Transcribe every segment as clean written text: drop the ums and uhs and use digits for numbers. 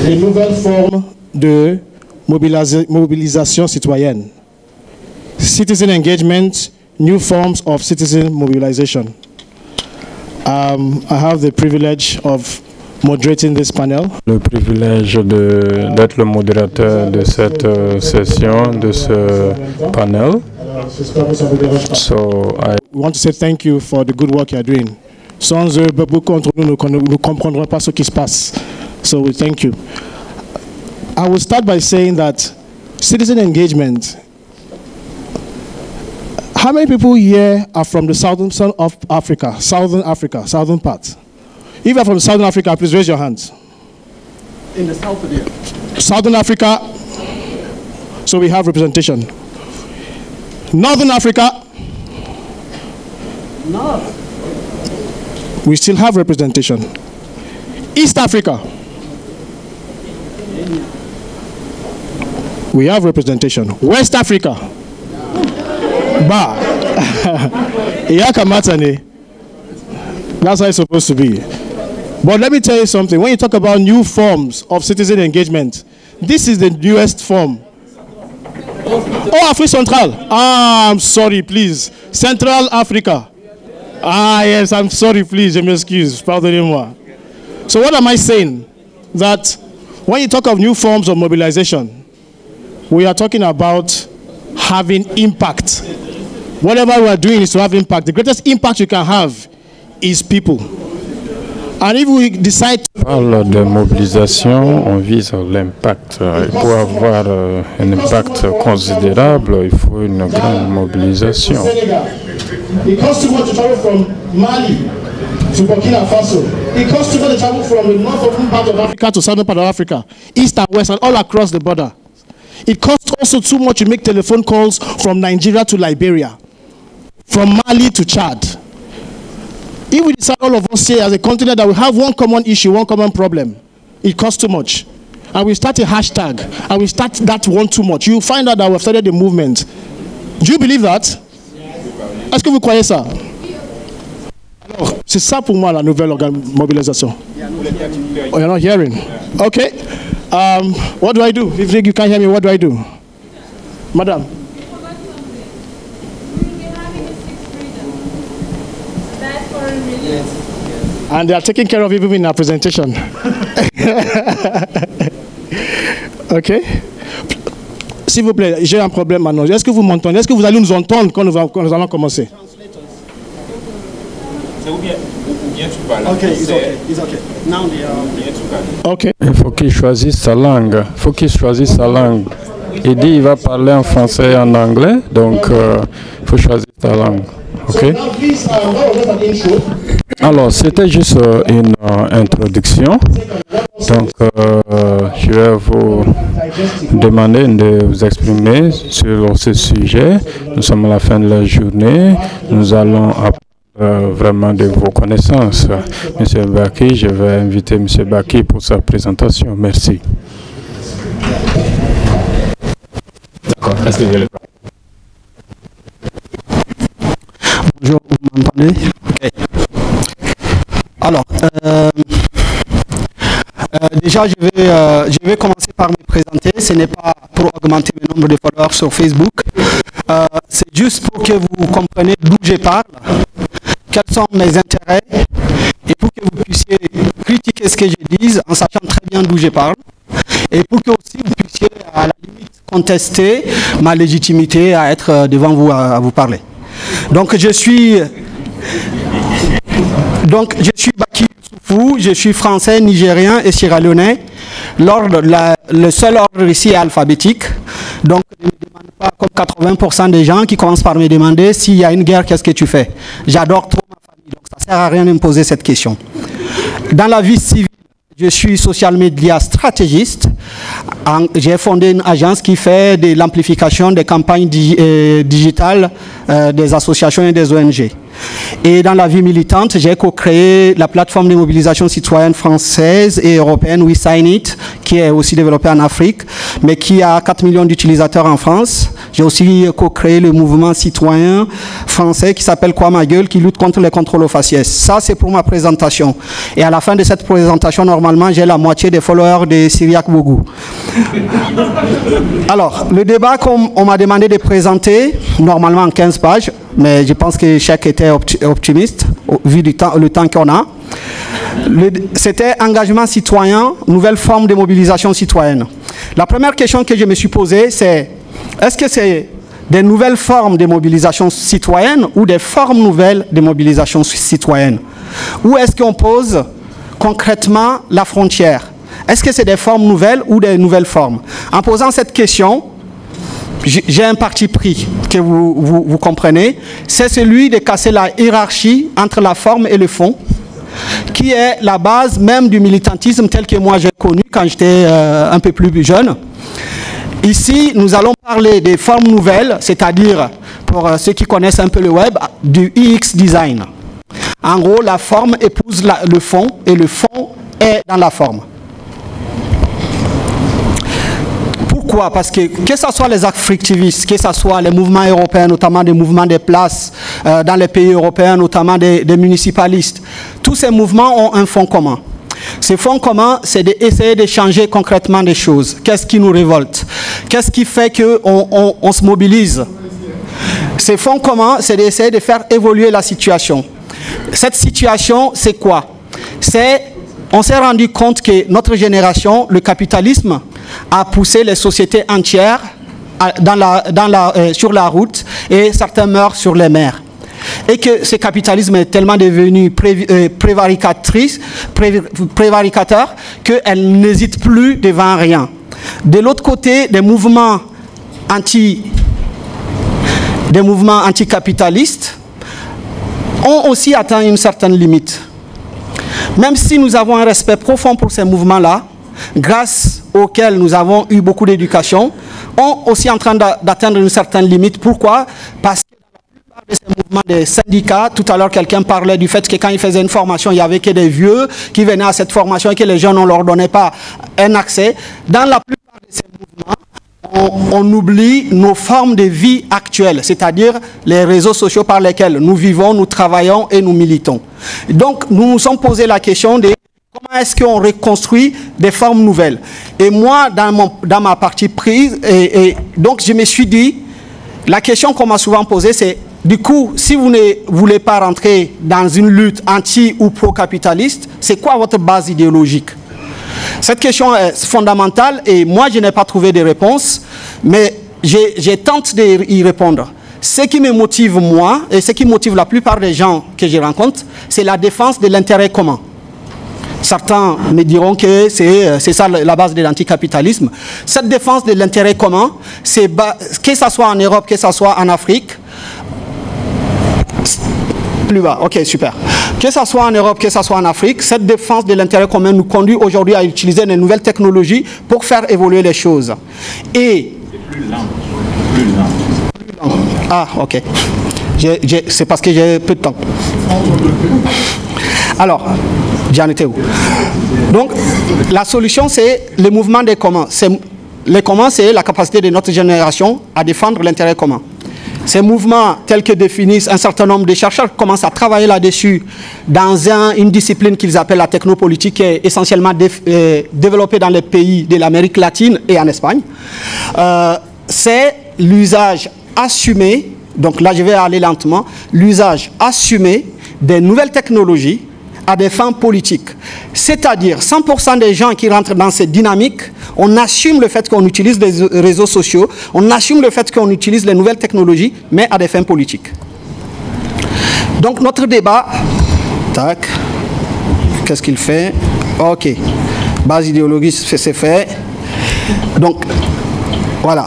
une nouvelle forme de mobilisation citoyenne. Citizen engagement, new forms of citizen mobilization. I have the privilege of moderating this panel. Le privilège d'être le modérateur de cette session, de ce panel. So I want to say thank you for the good work you are doing. Sans eux, beaucoup d'entre nous ne comprendront pas ce qui se passe. So we thank you. I will start by saying that citizen engagement. How many people here are from the southern part? If you are from Southern Africa, please raise your hands. In the south of here. Southern Africa, so we have representation. Northern Africa, no. We still have representation. East Africa, we have representation. West Africa, ba, that's how it's supposed to be. But let me tell you something. When you talk about new forms of citizen engagement, this is the newest form. Oh, Afrique Central. Ah, I'm sorry, please. Central Africa. Ah, yes, I'm sorry, please. Je m'excuse. Pardonnez-moi. So what am I saying? That when you talk of new forms of mobilization, we are talking about having impact. Whatever we are doing is to have impact. The greatest impact you can have is people. And if we decide to parle de mobilisation, on vise l'impact. Pour avoir un impact considérable, il faut une grande mobilisation. It costs too much to travel from Mali to Burkina Faso. It costs too much to travel from the northern part of Africa to southern part of Africa, east and west, and all across the border. It costs also too much to make telephone calls from Nigeria to Liberia, from Mali to Chad. If we decide all of us here as a continent that we have one common issue, one common problem, it costs too much. And we start a hashtag, and we start that one too much. You find out that we have started a movement. Do you believe that? Est-ce que vous croyez ça? Alors, c'est ça pour moi la nouvelle mobilisation. Oh, you're not hearing? Okay. What do I do? If you can't hear me, what do I do? Madam. And they are taking care of it even in our presentation. OK? S'il vous plaît, j'ai un problème maintenant. Est-ce que vous m'entendez? Est-ce que vous allez nous entendre quand nous allons commencer? Okay, it's okay. It's okay. Now they are... OK. Il faut qu'il choisisse sa langue. Il faut qu'il choisisse sa langue. Il dit qu'il va parler en français et en anglais, donc il faut choisir sa langue. OK? Alors, c'était juste une introduction. Donc, je vais vous demander de vous exprimer sur ce sujet. Nous sommes à la fin de la journée. Nous allons apprendre vraiment de vos connaissances. Monsieur Baki, je vais inviter Monsieur Baki pour sa présentation. Merci. D'accord. Est-ce que vous allez... Bonjour, vous m'entendez? Okay. Alors, déjà, je vais commencer par me présenter. Ce n'est pas pour augmenter le nombre de followers sur Facebook. C'est juste pour que vous compreniez d'où je parle, quels sont mes intérêts, et pour que vous puissiez critiquer ce que je dis en sachant très bien d'où je parle, et pour que aussi vous puissiez, à la limite, contester ma légitimité à être devant vous, à vous parler. Donc, je suis Baki Soufou, je suis français, nigérien et sierra-léonais. Le seul ordre ici est alphabétique. Donc, ne me demande pas, comme 80% des gens qui commencent par me demander s'il y a une guerre, qu'est-ce que tu fais? J'adore trop ma famille, donc ça ne sert à rien de me poser cette question. Dans la vie civile, je suis social media stratégiste. J'ai fondé une agence qui fait de l'amplification des campagnes digitales des associations et des ONG. Et dans la vie militante, j'ai co-créé la plateforme de mobilisation citoyenne française et européenne We Sign It, qui est aussi développé en Afrique, mais qui a 4 millions d'utilisateurs en France. J'ai aussi co-créé le mouvement citoyen français qui s'appelle Quoi ma gueule, qui lutte contre les contrôles au faciès. Ça, c'est pour ma présentation. Et à la fin de cette présentation, normalement, j'ai la moitié des followers de Cyriaque Bougou. Alors, le débat qu'on m'a demandé de présenter, normalement en 15 pages, mais je pense que Cheikh était optimiste, vu le temps qu'on a. C'était engagement citoyen, nouvelle forme de mobilisation citoyenne. La première question que je me suis posée, c'est est-ce que c'est des nouvelles formes de mobilisation citoyenne ou des formes nouvelles de mobilisation citoyenne? Où est-ce qu'on pose concrètement la frontière? Est-ce que c'est des formes nouvelles ou des nouvelles formes? En posant cette question, j'ai un parti pris que vous comprenez, c'est celui de casser la hiérarchie entre la forme et le fond, qui est la base même du militantisme tel que moi j'ai connu quand j'étais un peu plus jeune. Ici, nous allons parler des formes nouvelles, c'est-à-dire, pour ceux qui connaissent un peu le web, du UX design. En gros, la forme épouse le fond et le fond est dans la forme. Pourquoi? Parce que ce soit les activistes, que ce soit les mouvements européens, notamment des mouvements des places dans les pays européens, notamment des municipalistes, tous ces mouvements ont un fond commun. Ce fond commun, c'est d'essayer de changer concrètement des choses. Qu'est-ce qui nous révolte? Qu'est-ce qui fait qu'on se mobilise? Ce fond commun, c'est d'essayer de faire évoluer la situation. Cette situation, c'est quoi? On s'est rendu compte que notre génération, le capitalisme, a poussé les sociétés entières sur la route et certains meurent sur les mers. Et que ce capitalisme est tellement devenu prévaricateur qu'elle n'hésite plus devant rien. De l'autre côté, des mouvements anticapitalistes ont aussi atteint une certaine limite. Même si nous avons un respect profond pour ces mouvements-là, grâce auxquels nous avons eu beaucoup d'éducation, sont aussi en train d'atteindre une certaine limite. Pourquoi? Parce que dans la plupart de ces mouvements des syndicats, tout à l'heure quelqu'un parlait du fait que quand ils faisaient une formation, il n'y avait que des vieux qui venaient à cette formation et que les jeunes, on ne leur donnait pas un accès. Dans la plupart de ces mouvements, on oublie nos formes de vie actuelles, c'est-à-dire les réseaux sociaux par lesquels nous vivons, nous travaillons et nous militons. Donc, nous nous sommes posé la question de comment est-ce qu'on reconstruit des formes nouvelles. Et moi, dans ma partie prise, donc je me suis dit, la question qu'on m'a souvent posée, c'est, du coup, si vous ne voulez pas rentrer dans une lutte anti- ou pro-capitaliste, c'est quoi votre base idéologique? Cette question est fondamentale et moi, je n'ai pas trouvé de réponse, mais j'ai tenté d'y répondre. Ce qui me motive, moi, et ce qui motive la plupart des gens que je rencontre, c'est la défense de l'intérêt commun. Certains me diront que c'est ça la base de l'anticapitalisme. Cette défense de l'intérêt commun, que ce soit en Europe, que ce soit en Afrique, plus bas, ok, super. Que ce soit en Europe, que ce soit en Afrique, cette défense de l'intérêt commun nous conduit aujourd'hui à utiliser des nouvelles technologies pour faire évoluer les choses. Et... Plus lent. Ah, ok. C'est parce que j'ai peu de temps. Alors, j'en étais où? Donc, la solution, c'est le mouvement des communs. Les communs, c'est la capacité de notre génération à défendre l'intérêt commun. Ces mouvements, tels que définissent un certain nombre de chercheurs, commencent à travailler là-dessus dans une discipline qu'ils appellent la technopolitique, qui est essentiellement développée dans les pays de l'Amérique latine et en Espagne. C'est l'usage assumé, donc là je vais aller lentement, l'usage assumé des nouvelles technologies à des fins politiques. C'est-à-dire 100% des gens qui rentrent dans cette dynamique, on assume le fait qu'on utilise des réseaux sociaux, on assume le fait qu'on utilise les nouvelles technologies, mais à des fins politiques. Donc notre débat, tac, qu'est-ce qu'il fait? Ok, base idéologique, c'est fait. Donc, voilà.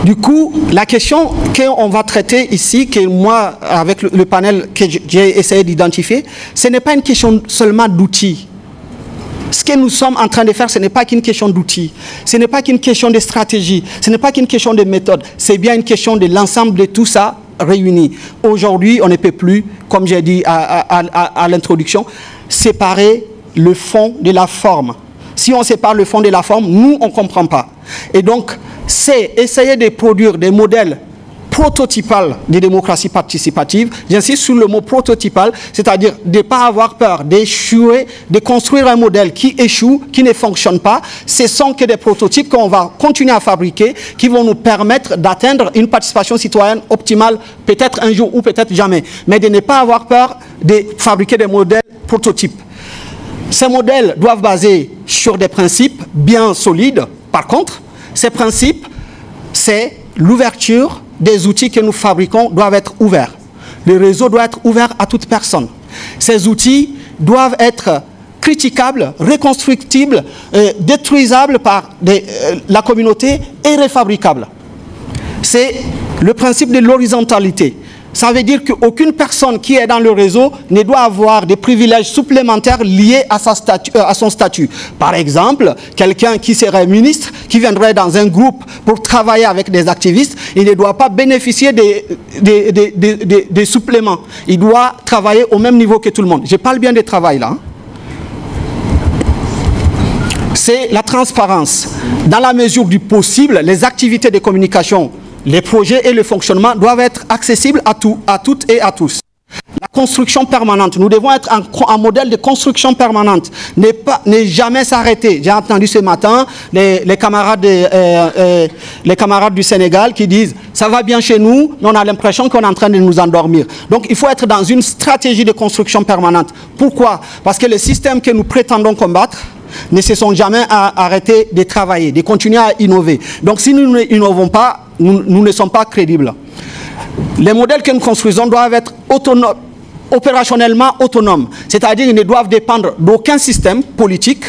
Du coup, la question qu'on va traiter ici, que moi, avec le panel que j'ai essayé d'identifier, ce n'est pas une question seulement d'outils. Ce que nous sommes en train de faire, ce n'est pas qu'une question d'outils, ce n'est pas qu'une question de stratégie, ce n'est pas qu'une question de méthode, c'est bien une question de l'ensemble de tout ça réuni. Aujourd'hui, on ne peut plus, comme j'ai dit à l'introduction, séparer le fond de la forme. Si on sépare le fond de la forme, nous, on ne comprend pas. Et donc, c'est essayer de produire des modèles prototypal de démocratie participative. J'insiste sur le mot prototypal, c'est-à-dire de ne pas avoir peur d'échouer, de construire un modèle qui échoue, qui ne fonctionne pas. Ce sont que des prototypes qu'on va continuer à fabriquer, qui vont nous permettre d'atteindre une participation citoyenne optimale, peut-être un jour ou peut-être jamais. Mais de ne pas avoir peur de fabriquer des modèles prototypes. Ces modèles doivent baser sur des principes bien solides. Par contre, ces principes, c'est l'ouverture des outils que nous fabriquons doivent être ouverts. Le réseau doit être ouvert à toute personne. Ces outils doivent être critiquables, reconstructibles, détruisables par la communauté et réfabricables. C'est le principe de l'horizontalité. Ça veut dire qu'aucune personne qui est dans le réseau ne doit avoir des privilèges supplémentaires liés à son statut. Par exemple, quelqu'un qui serait ministre, qui viendrait dans un groupe pour travailler avec des activistes, il ne doit pas bénéficier des suppléments. Il doit travailler au même niveau que tout le monde. Je parle bien de travail là. C'est la transparence. Dans la mesure du possible, les activités de communication, les projets et le fonctionnement doivent être accessibles à toutes et à tous. La construction permanente, nous devons être un modèle de construction permanente, ne jamais s'arrêter. J'ai entendu ce matin les camarades du Sénégal qui disent « ça va bien chez nous, mais on a l'impression qu'on est en train de nous endormir ». Donc il faut être dans une stratégie de construction permanente. Pourquoi? Parce que les systèmes que nous prétendons combattre ne se sont jamais arrêtés de travailler, de continuer à innover. Donc si nous n'innovons pas, nous ne sommes pas crédibles. Les modèles que nous construisons doivent être opérationnellement autonomes, c'est-à-dire qu'ils ne doivent dépendre d'aucun système politique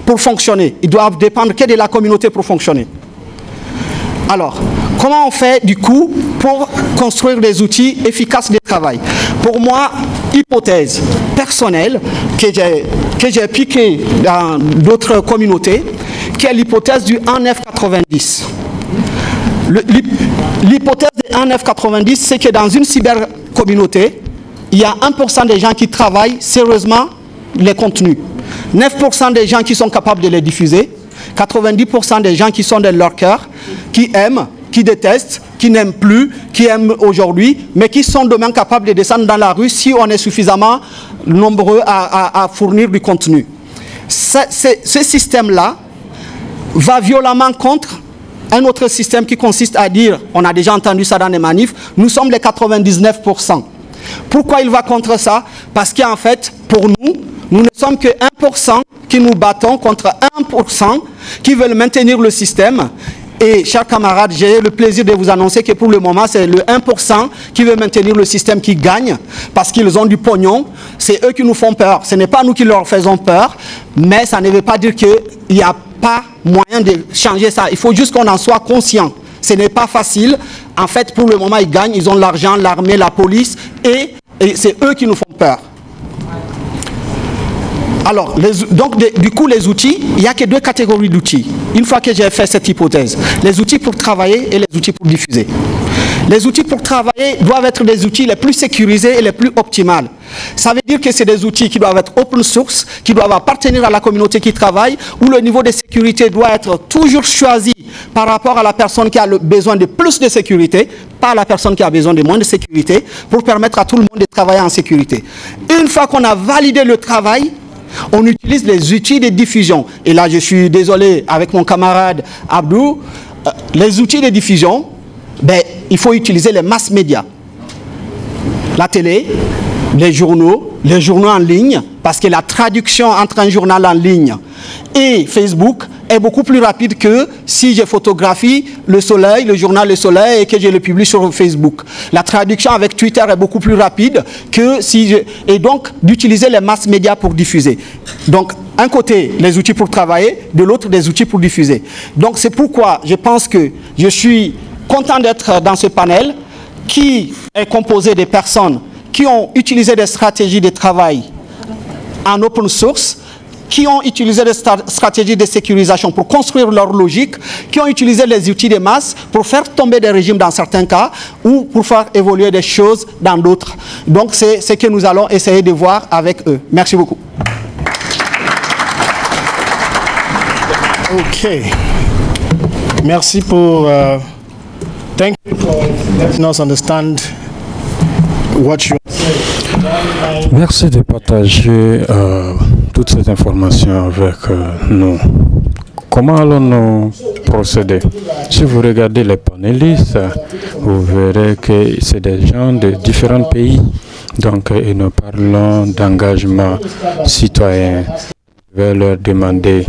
pour fonctionner. Ils doivent dépendre que de la communauté pour fonctionner. Alors, comment on fait du coup pour construire des outils efficaces de travail? Pour moi, hypothèse personnelle que j'ai piquée dans d'autres communautés, qui est l'hypothèse du 1F90. L'hypothèse du 1F90, c'est que dans une cybercommunauté, il y a 1% des gens qui travaillent sérieusement les contenus, 9% des gens qui sont capables de les diffuser, 90% des gens qui sont dans leur cœur, qui aiment, qui détestent, qui n'aiment plus, qui aiment aujourd'hui, mais qui sont demain capables de descendre dans la rue si on est suffisamment nombreux à fournir du contenu. Ce système-là va violemment contre un autre système qui consiste à dire, on a déjà entendu ça dans les manifs, nous sommes les 99%. Pourquoi il va contre ça? Parce qu'en fait, pour nous, nous ne sommes que 1% qui nous battons contre 1% qui veulent maintenir le système. Et, chers camarades, j'ai le plaisir de vous annoncer que pour le moment, c'est le 1% qui veut maintenir le système qui gagne, parce qu'ils ont du pognon. C'est eux qui nous font peur. Ce n'est pas nous qui leur faisons peur, mais ça ne veut pas dire qu'il n'y a pas moyen de changer ça. Il faut juste qu'on en soit conscient. Ce n'est pas facile. En fait, pour le moment, ils gagnent. Ils ont l'argent, l'armée, la police, et c'est eux qui nous font peur. Alors, donc, du coup, les outils, il n'y a que deux catégories d'outils. Une fois que j'ai fait cette hypothèse, les outils pour travailler et les outils pour diffuser. Les outils pour travailler doivent être des outils les plus sécurisés et les plus optimales. Ça veut dire que c'est des outils qui doivent être open source, qui doivent appartenir à la communauté qui travaille, où le niveau de sécurité doit être toujours choisi par rapport à la personne qui a besoin de plus de sécurité, pas la personne qui a besoin de moins de sécurité, pour permettre à tout le monde de travailler en sécurité. Une fois qu'on a validé le travail, on utilise les outils de diffusion. Et là, je suis désolé avec mon camarade Abdou, les outils de diffusion, ben, il faut utiliser les mass médias. La télé, les journaux en ligne, parce que la traduction entre un journal en ligne et Facebook est beaucoup plus rapide que si je photographie le soleil, le journal Le Soleil, et que je le publie sur Facebook. La traduction avec Twitter est beaucoup plus rapide que si et donc d'utiliser les mass médias pour diffuser. Donc, un côté, les outils pour travailler, de l'autre, des outils pour diffuser. Donc, c'est pourquoi je pense que je suis content d'être dans ce panel qui est composé de personnes qui ont utilisé des stratégies de travail en open source, qui ont utilisé des stratégies de sécurisation pour construire leur logique, qui ont utilisé les outils de masse pour faire tomber des régimes dans certains cas ou pour faire évoluer des choses dans d'autres. Donc c'est ce que nous allons essayer de voir avec eux. Merci beaucoup. Okay. Merci pour. Thank you for letting us understand what you. Merci de partager toutes ces informations avec nous. Comment allons-nous procéder? Si vous regardez les panélistes, vous verrez que c'est des gens de différents pays. Donc, et nous parlons d'engagement citoyen. Je vais leur demander,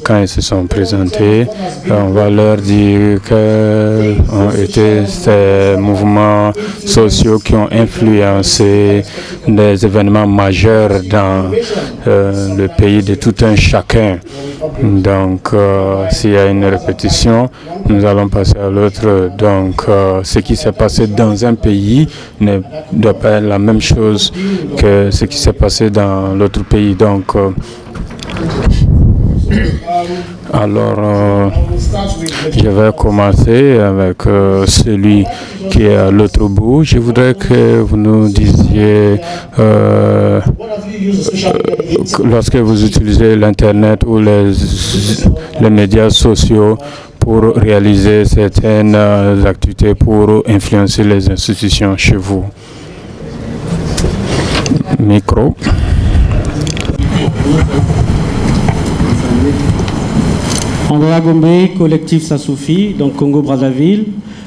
quand ils se sont présentés, on va leur dire quels ont été ces mouvements sociaux qui ont influencé des événements majeurs dans le pays de tout un chacun. Donc, s'il y a une répétition, nous allons passer à l'autre. Donc, ce qui s'est passé dans un pays ne doit pas être la même chose que ce qui s'est passé dans l'autre pays. Donc, alors, je vais commencer avec celui qui est à l'autre bout. Je voudrais que vous nous disiez, lorsque vous utilisez l'Internet ou les médias sociaux pour réaliser certaines activités, pour influencer les institutions chez vous. Micro. Andrea Gombe, collectif Sassoufi, donc Congo-Brazzaville.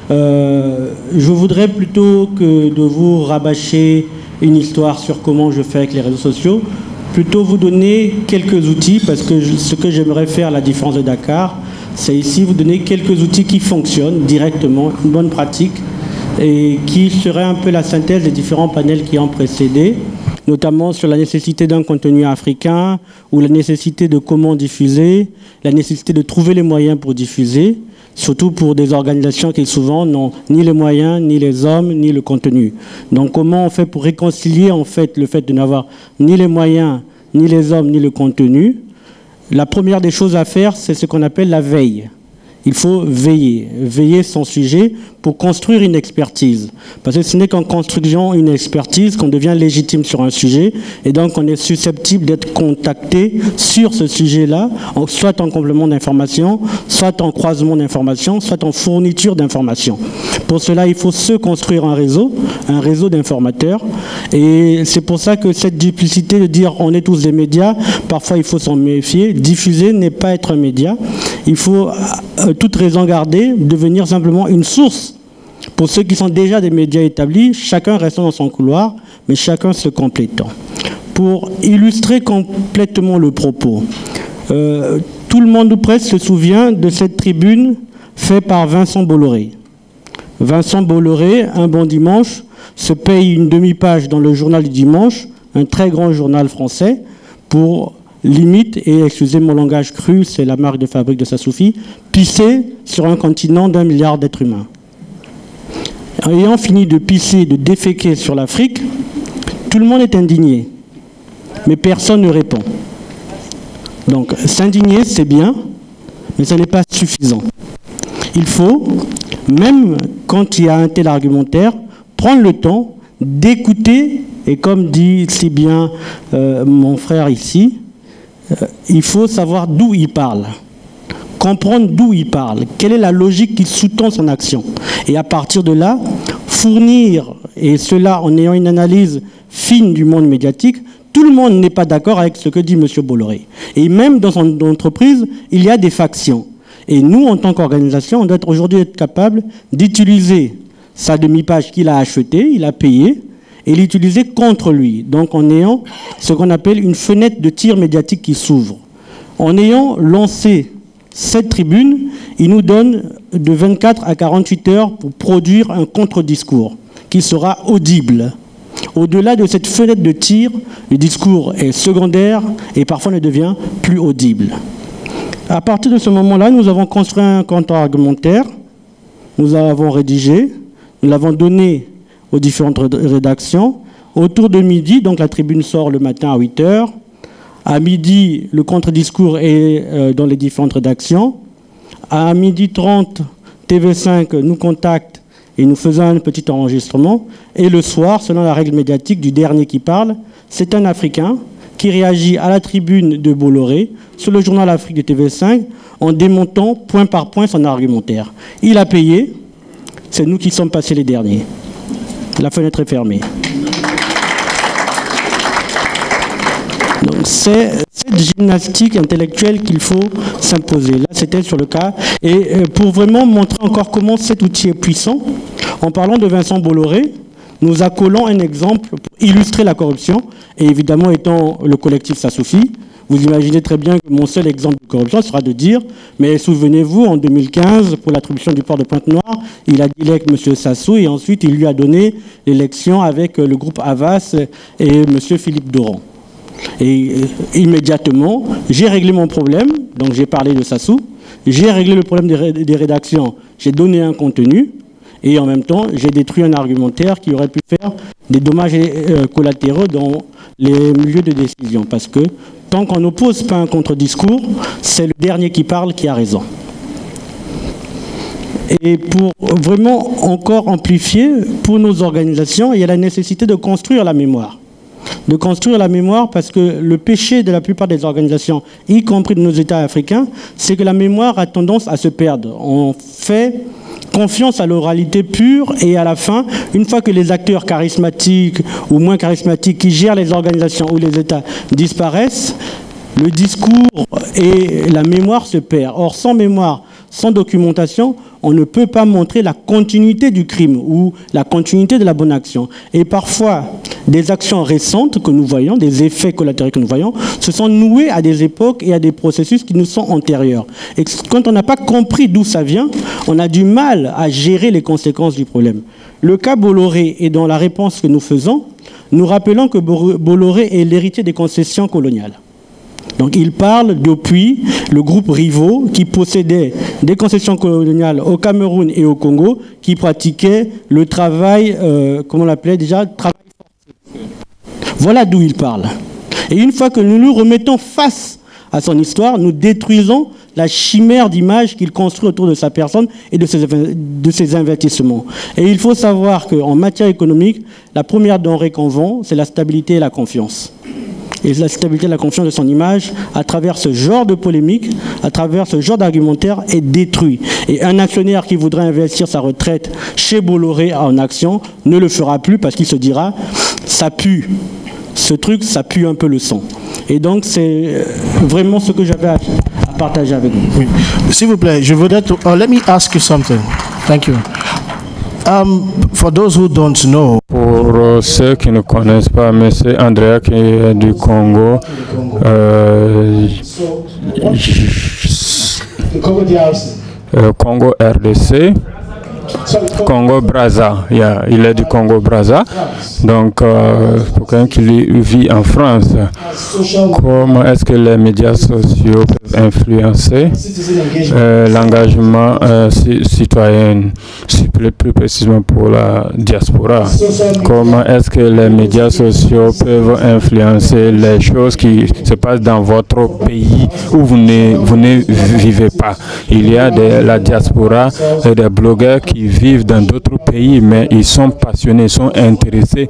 Je voudrais plutôt que de vous rabâcher une histoire sur comment je fais avec les réseaux sociaux, plutôt vous donner quelques outils, parce que ce que j'aimerais faire, à la différence de Dakar, c'est ici vous donner quelques outils qui fonctionnent directement, une bonne pratique, et qui serait un peu la synthèse des différents panels qui ont précédé, notamment sur la nécessité d'un contenu africain, ou la nécessité de comment diffuser, la nécessité de trouver les moyens pour diffuser, surtout pour des organisations qui souvent n'ont ni les moyens, ni les hommes, ni le contenu. Donc comment on fait pour réconcilier en fait le fait de n'avoir ni les moyens, ni les hommes, ni le contenu? La première des choses à faire, c'est ce qu'on appelle la veille. Il faut veiller son sujet pour construire une expertise. Parce que ce n'est qu'en construisant une expertise qu'on devient légitime sur un sujet, et donc on est susceptible d'être contacté sur ce sujet-là, soit en complément d'information, soit en croisement d'informations, soit en fourniture d'informations. Pour cela, il faut se construire un réseau d'informateurs, et c'est pour ça que cette duplicité de dire on est tous des médias, parfois il faut s'en méfier. Diffuser n'est pas être un média. Il faut toute raison garder, devenir simplement une source pour ceux qui sont déjà des médias établis, chacun restant dans son couloir, mais chacun se complétant. Pour illustrer complètement le propos, tout le monde ou presque se souvient de cette tribune faite par Vincent Bolloré. Vincent Bolloré, un bon dimanche, se paye une demi-page dans le journal du dimanche, un très grand journal français, pour limite, et excusez mon langage cru, c'est la marque de fabrique de Sassoufi, pisser sur un continent d'1 milliard d'êtres humains. Ayant fini de pisser, de déféquer sur l'Afrique, tout le monde est indigné, mais personne ne répond. Donc s'indigner, c'est bien, mais ce n'est pas suffisant. Il faut, même quand il y a un tel argumentaire, prendre le temps d'écouter, et comme dit si bien mon frère ici, il faut savoir d'où il parle, comprendre d'où il parle, quelle est la logique qui sous-tend son action. Et à partir de là, fournir, et cela en ayant une analyse fine du monde médiatique, tout le monde n'est pas d'accord avec ce que dit M. Bolloré. Et même dans son entreprise, il y a des factions. Et nous, en tant qu'organisation, on doit aujourd'hui être capable d'utiliser sa demi-page qu'il a achetée, il a payé, et l'utiliser contre lui. Donc en ayant ce qu'on appelle une fenêtre de tir médiatique qui s'ouvre. En ayant lancé cette tribune, il nous donne de 24 à 48 heures pour produire un contre-discours qui sera audible. Au-delà de cette fenêtre de tir, le discours est secondaire et parfois ne devient plus audible. À partir de ce moment-là, nous avons construit un contre-argumentaire, nous l'avons rédigé, nous l'avons donné aux différentes rédactions. Autour de midi, donc la tribune sort le matin à 8 heures. À midi, le contre-discours est dans les différentes rédactions. À 12h30, TV5 nous contacte et nous faisons un petit enregistrement. Et le soir, selon la règle médiatique du dernier qui parle, c'est un Africain qui réagit à la tribune de Bolloré sur le journal Afrique de TV5 en démontant point par point son argumentaire. Il a payé, c'est nous qui sommes passés les derniers. La fenêtre est fermée. Donc c'est cette gymnastique intellectuelle qu'il faut s'imposer. Là, c'était sur le cas. Et pour vraiment montrer encore comment cet outil est puissant, en parlant de Vincent Bolloré, nous accolons un exemple pour illustrer la corruption, et évidemment étant le collectif Sassoufi, vous imaginez très bien que mon seul exemple de corruption sera de dire, mais souvenez-vous, en 2015, pour l'attribution du port de Pointe-Noire, il a dit avec M. Sassou, et ensuite il lui a donné l'élection avec le groupe Havas et M. Philippe Doran. Et immédiatement, j'ai réglé mon problème, donc j'ai parlé de Sassou, j'ai réglé le problème des rédactions, j'ai donné un contenu, et en même temps, j'ai détruit un argumentaire qui aurait pu faire des dommages collatéraux dans les milieux de décision. Parce que tant qu'on n'oppose pas un contre-discours, c'est le dernier qui parle qui a raison. Et pour vraiment encore amplifier, pour nos organisations, il y a la nécessité de construire la mémoire. De construire la mémoire parce que le péché de la plupart des organisations, y compris de nos États africains, c'est que la mémoire a tendance à se perdre. On fait confiance à l'oralité pure et à la fin, une fois que les acteurs charismatiques ou moins charismatiques qui gèrent les organisations ou les États disparaissent, le discours et la mémoire se perdent. Or, sans mémoire, sans documentation, on ne peut pas montrer la continuité du crime ou la continuité de la bonne action. Et parfois, des actions récentes que nous voyons, des effets collatéraux que nous voyons, se sont noués à des époques et à des processus qui nous sont antérieurs. Et quand on n'a pas compris d'où ça vient, on a du mal à gérer les conséquences du problème. Le cas Bolloré est dans la réponse que nous faisons, nous rappelons que Bolloré est l'héritier des concessions coloniales. Donc il parle depuis le groupe Riveau qui possédait des concessions coloniales au Cameroun et au Congo, qui pratiquait le travail, comment on l'appelait déjà, travail forcé. Voilà d'où il parle. Et une fois que nous nous remettons face à son histoire, nous détruisons la chimère d'image qu'il construit autour de sa personne et de ses investissements. Et il faut savoir qu'en matière économique, la première denrée qu'on vend, c'est la stabilité et la confiance. Et la stabilité et la confiance de son image, à travers ce genre de polémique, à travers ce genre d'argumentaire, est détruit. Et un actionnaire qui voudrait investir sa retraite chez Bolloré en action ne le fera plus parce qu'il se dira « ça pue ». Ce truc, ça pue un peu le sang. Et donc, c'est vraiment ce que j'avais à partager avec vous. Oui. S'il vous plaît, je voudrais... let me ask you something. Thank you. For those who don't know, pour ceux qui ne connaissent pas, M. Andrea qui est du Congo, Congo RDC, Congo Brazza, il est du Congo Brazza, donc pour quelqu'un qui vit en France, comment est-ce que les médias sociaux peuvent influencer l'engagement citoyen, plus précisément pour la diaspora? Comment est-ce que les médias sociaux peuvent influencer les choses qui se passent dans votre pays où vous ne vivez pas? Il y a la diaspora et des blogueurs qui vivent dans d'autres pays, mais ils sont passionnés, ils sont intéressés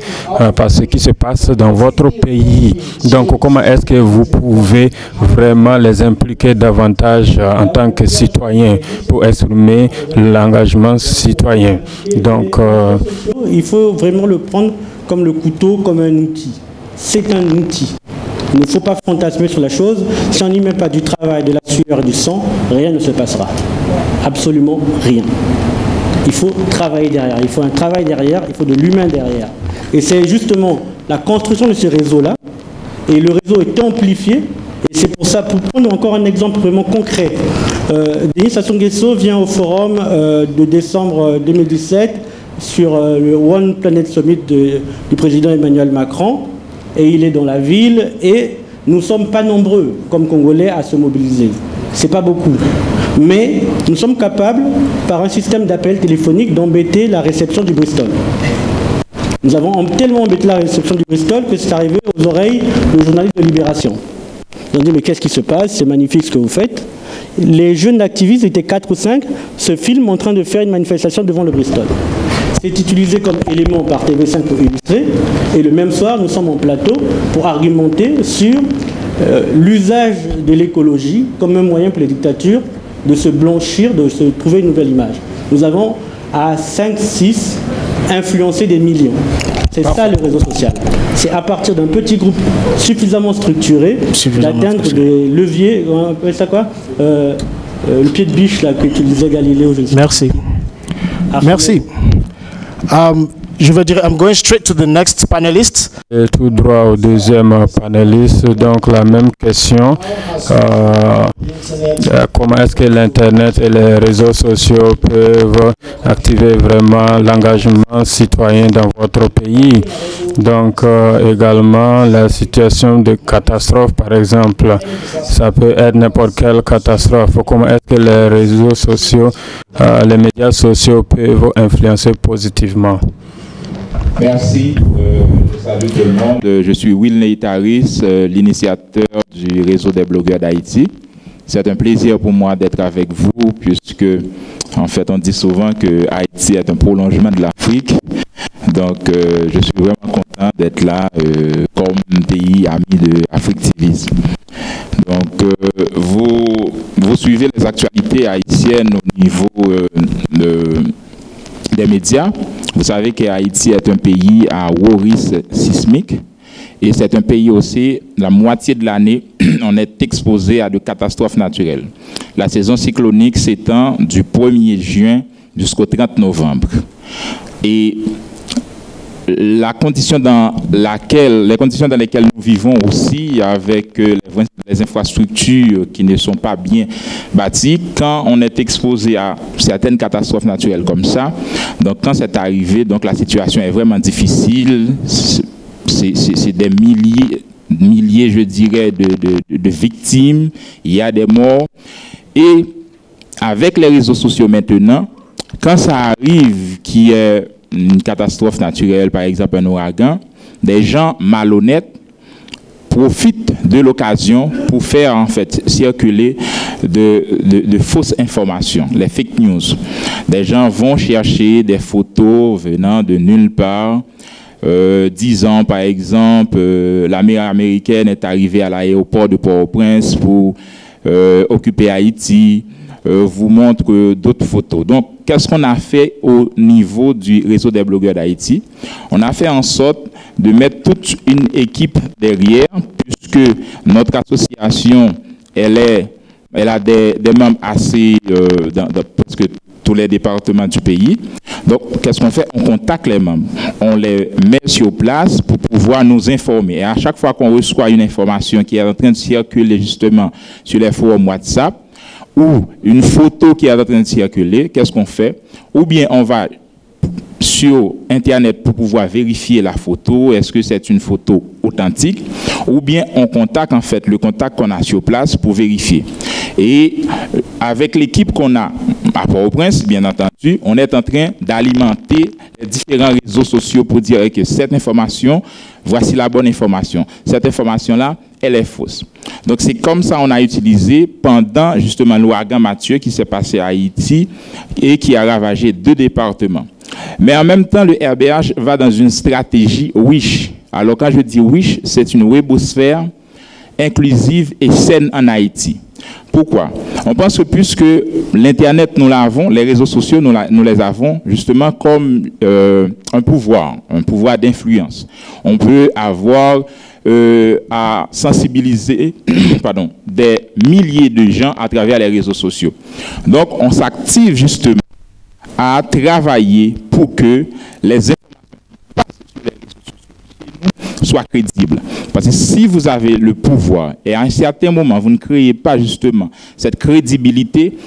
par ce qui se passe dans votre pays. Donc, comment est-ce que vous pouvez vraiment les impliquer davantage en tant que citoyens pour exprimer l'engagement citoyen? Donc, il faut vraiment le prendre comme le couteau, comme un outil. C'est un outil. Il ne faut pas fantasmer sur la chose. Si on n'y met pas du travail, de la sueur et du sang, rien ne se passera. Absolument rien. Il faut travailler derrière. Il faut un travail derrière. Il faut de l'humain derrière. Et c'est justement la construction de ce réseau-là. Et le réseau est amplifié. Et c'est pour ça, pour prendre encore un exemple vraiment concret, Denis Sassou Nguesso vient au forum de décembre 2017 sur le One Planet Summit du président Emmanuel Macron. Et il est dans la ville et nous ne sommes pas nombreux comme Congolais à se mobiliser. Ce n'est pas beaucoup. Mais nous sommes capables, par un système d'appel téléphonique, d'embêter la réception du Bristol. Nous avons tellement embêté la réception du Bristol que c'est arrivé aux oreilles de journalistes de Libération. Ils ont dit, mais qu'est-ce qui se passe? C'est magnifique ce que vous faites. Les jeunes activistes, étaient 4 ou 5, se filment en train de faire une manifestation devant le Bristol. c'est utilisé comme élément par TV5 pour illustrer. Et le même soir, nous sommes en plateau pour argumenter sur l'usage de l'écologie comme un moyen pour les dictatures de se blanchir, de se trouver une nouvelle image. Nous avons à 5-6 influencé des millions. C'est ça le réseau social. C'est à partir d'un petit groupe suffisamment structuré d'atteindre des leviers, on appelle ça quoi, le pied de biche là qu'utilisait Galiléo. Merci. Merci. Je vais dire, I'm going straight to the next panelist. Et tout droit au deuxième panéliste. Donc la même question. Comment est-ce que l'Internet et les réseaux sociaux peuvent activer vraiment l'engagement citoyen dans votre pays? Donc également la situation de catastrophe, par exemple. Ça peut être n'importe quelle catastrophe. Comment est-ce que les réseaux sociaux, les médias sociaux peuvent influencer positivement? Merci, je salue tout le monde. Je suis Will Neitaris, l'initiateur du réseau des blogueurs d'Haïti. C'est un plaisir pour moi d'être avec vous puisque, en fait, on dit souvent que Haïti est un prolongement de l'Afrique. Donc, je suis vraiment content d'être là comme pays ami de Africtivisme. Donc, vous suivez les actualités haïtiennes au niveau des médias. Vous savez que Haïti est un pays à haut risque sismique et c'est un pays aussi, la moitié de l'année, on est exposé à de catastrophes naturelles. La saison cyclonique s'étend du 1er juin jusqu'au 30 novembre. Et les conditions dans lesquelles nous vivons aussi, avec les infrastructures qui ne sont pas bien bâties, quand on est exposé à certaines catastrophes naturelles comme ça, donc quand c'est arrivé, donc la situation est vraiment difficile. C'est des milliers, je dirais, de victimes. Il y a des morts. Et avec les réseaux sociaux maintenant, quand ça arrive qu'il y ait une catastrophe naturelle, par exemple un ouragan, des gens malhonnêtes profitent de l'occasion pour faire en fait circuler de fausses informations, les fake news. Des gens vont chercher des photos venant de nulle part, disant par exemple l'armée américaine est arrivée à l'aéroport de Port-au-Prince pour occuper Haïti, vous montre d'autres photos. Donc, qu'est-ce qu'on a fait au niveau du réseau des blogueurs d'Haïti? On a fait en sorte de mettre toute une équipe derrière, puisque notre association, elle a des membres assez dans presque tous les départements du pays. Donc, qu'est-ce qu'on fait? On contacte les membres. On les met sur place pour pouvoir nous informer. Et à chaque fois qu'on reçoit une information qui est en train de circuler justement sur les forums WhatsApp, ou une photo qui est en train de circuler, qu'est-ce qu'on fait? Ou bien on va sur Internet pour pouvoir vérifier la photo, est-ce que c'est une photo authentique, ou bien on contacte en fait le contact qu'on a sur place pour vérifier. Et avec l'équipe qu'on a à Port-au-Prince, bien entendu, on est en train d'alimenter les différents réseaux sociaux pour dire que cette information, voici la bonne information. Cette information-là, elle est fausse. Donc c'est comme ça qu'on a utilisé pendant justement l'ouragan Mathieu qui s'est passé à Haïti et qui a ravagé 2 départements. Mais en même temps, le RBH va dans une stratégie WISH. Alors quand je dis WISH, c'est une webosphère inclusive et saine en Haïti. Pourquoi? On pense que puisque l'Internet, nous l'avons, les réseaux sociaux, nous les avons justement comme un pouvoir d'influence. On peut avoir à sensibiliser des milliers de gens à travers les réseaux sociaux. Donc, on s'active justement à travailler pour que les informations qui passent sur les réseaux sociaux soient crédibles. Parce que si vous avez le pouvoir et à un certain moment, vous ne créez pas justement cette crédibilité,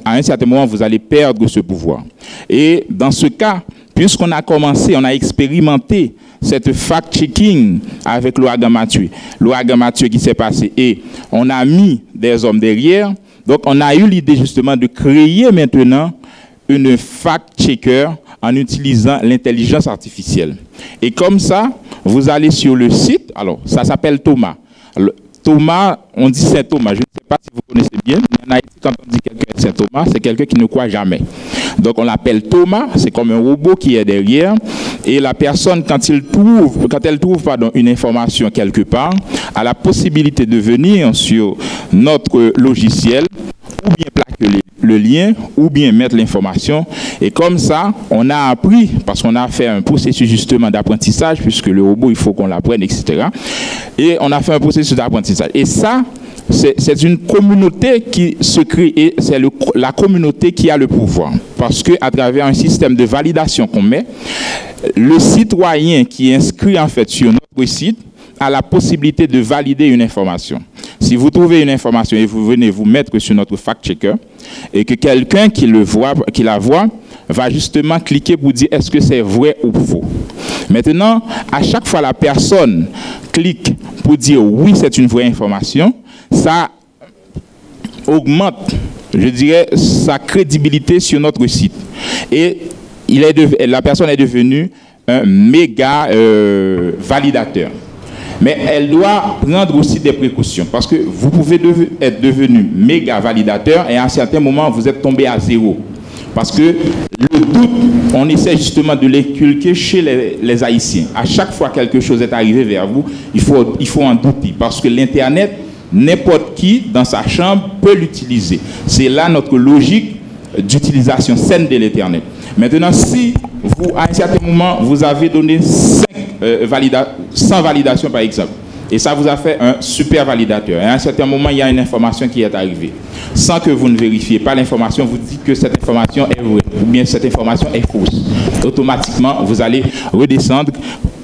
à un certain moment, vous allez perdre ce pouvoir. Et dans ce cas, puisqu'on a commencé, on a expérimenté cette fact-checking avec l'ouragan Mathieu. L'ouragan Mathieu qui s'est passé et on a mis des hommes derrière. Donc, on a eu l'idée justement de créer maintenant une fact-checker en utilisant l'intelligence artificielle. Et comme ça, vous allez sur le site, alors ça s'appelle Thomas. Alors, Thomas, on dit Saint Thomas, je ne sais pas si vous connaissez bien, mais en Haïti, quand on dit quelqu'un Saint Thomas, c'est quelqu'un qui ne croit jamais. Donc on l'appelle Thomas, c'est comme un robot qui est derrière. Et la personne, quand elle trouve une information quelque part, a la possibilité de venir sur notre logiciel, ou bien plaquer le lien, ou bien mettre l'information. Et comme ça, on a appris, parce qu'on a fait un processus justement d'apprentissage, puisque le robot, il faut qu'on l'apprenne, etc. Et on a fait un processus d'apprentissage. Et ça, c'est une communauté qui se crée, et c'est la communauté qui a le pouvoir. Parce qu'à travers un système de validation qu'on met, le citoyen qui est inscrit en fait sur notre site a la possibilité de valider une information. Si vous trouvez une information et vous venez vous mettre sur notre fact-checker, et que quelqu'un qui la voit, va justement cliquer pour dire est-ce que c'est vrai ou faux. Maintenant, à chaque fois la personne clique pour dire oui, c'est une vraie information, ça augmente, je dirais, sa crédibilité sur notre site. Et la personne est devenue un méga validateur. Mais elle doit prendre aussi des précautions, parce que vous pouvez être devenu méga validateur et à un certain moment, vous êtes tombé à zéro. Parce que le doute, on essaie justement de l'inculquer chez les Haïtiens. À chaque fois que quelque chose est arrivé vers vous, il faut en douter. Parce que l'Internet, n'importe qui dans sa chambre peut l'utiliser. C'est là notre logique d'utilisation saine de l'Internet. Maintenant, si vous, à un certain moment, vous avez donné 100 validations par exemple, et ça vous a fait un super validateur, et à un certain moment, il y a une information qui est arrivée. Sans que vous ne vérifiez pas l'information, vous dites que cette information est vraie, ou bien cette information est fausse. Automatiquement, vous allez redescendre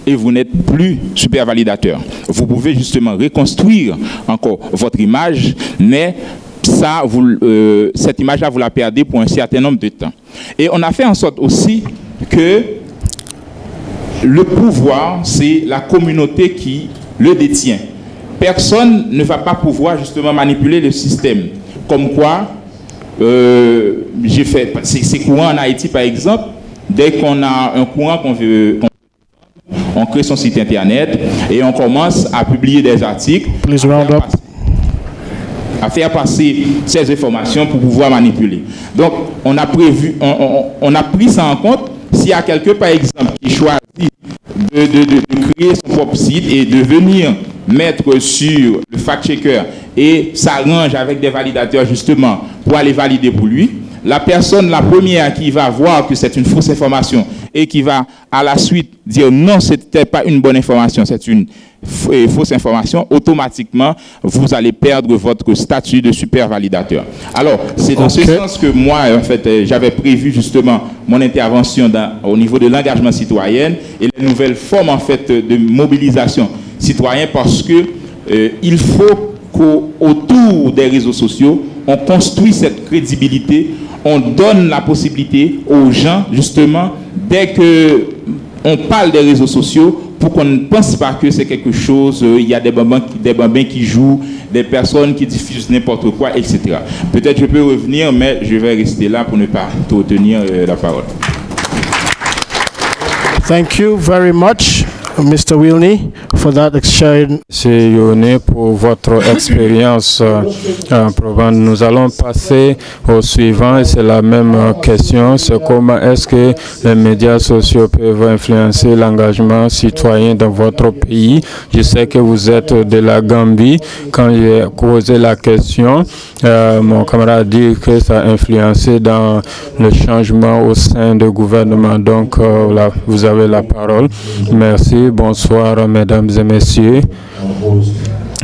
et vous n'êtes plus super validateur. Vous pouvez justement reconstruire encore votre image, mais ça, cette image-là, vous la perdez pour un certain nombre de temps. Et on a fait en sorte aussi que le pouvoir, c'est la communauté qui le détient. Personne ne va pas pouvoir justement manipuler le système. Comme quoi, c'est courant en Haïti par exemple, dès qu'on a un courant qu'on veut, on crée son site internet et on commence à publier des articles, à faire passer ces informations pour pouvoir manipuler. Donc, on a pris ça en compte. S'il y a quelqu'un, par exemple, qui choisit de créer son propre site et de venir mettre sur le fact-checker et s'arrange avec des validateurs justement pour aller valider pour lui, la personne, la première qui va voir que c'est une fausse information et qui va à la suite dire non, ce n'était pas une bonne information, c'est une fausse information, automatiquement, vous allez perdre votre statut de super validateur. Alors, c'est dans ce sens que moi, en fait, j'avais prévu justement mon intervention au niveau de l'engagement citoyen et les nouvelles formes, en fait, de mobilisation citoyenne, parce que il faut qu'autour des réseaux sociaux, on construit cette crédibilité, on donne la possibilité aux gens, justement, dès qu'on parle des réseaux sociaux, pour qu'on ne pense pas que c'est quelque chose, il y a des bambins qui jouent, des personnes qui diffusent n'importe quoi, etc. Peut-être je peux revenir, mais je vais rester là pour ne pas te tenir la parole. Thank you very much, Mr. Wilney, for that exchange. C'est Yoni pour votre expérience. Nous allons passer au suivant et c'est la même question. C'est comment est-ce que les médias sociaux peuvent influencer l'engagement citoyen dans votre pays. Je sais que vous êtes de la Gambie. Quand j'ai posé la question, mon camarade dit que ça a influencé dans le changement au sein du gouvernement. Donc, là, vous avez la parole. Merci. Bonsoir, mesdames et messieurs.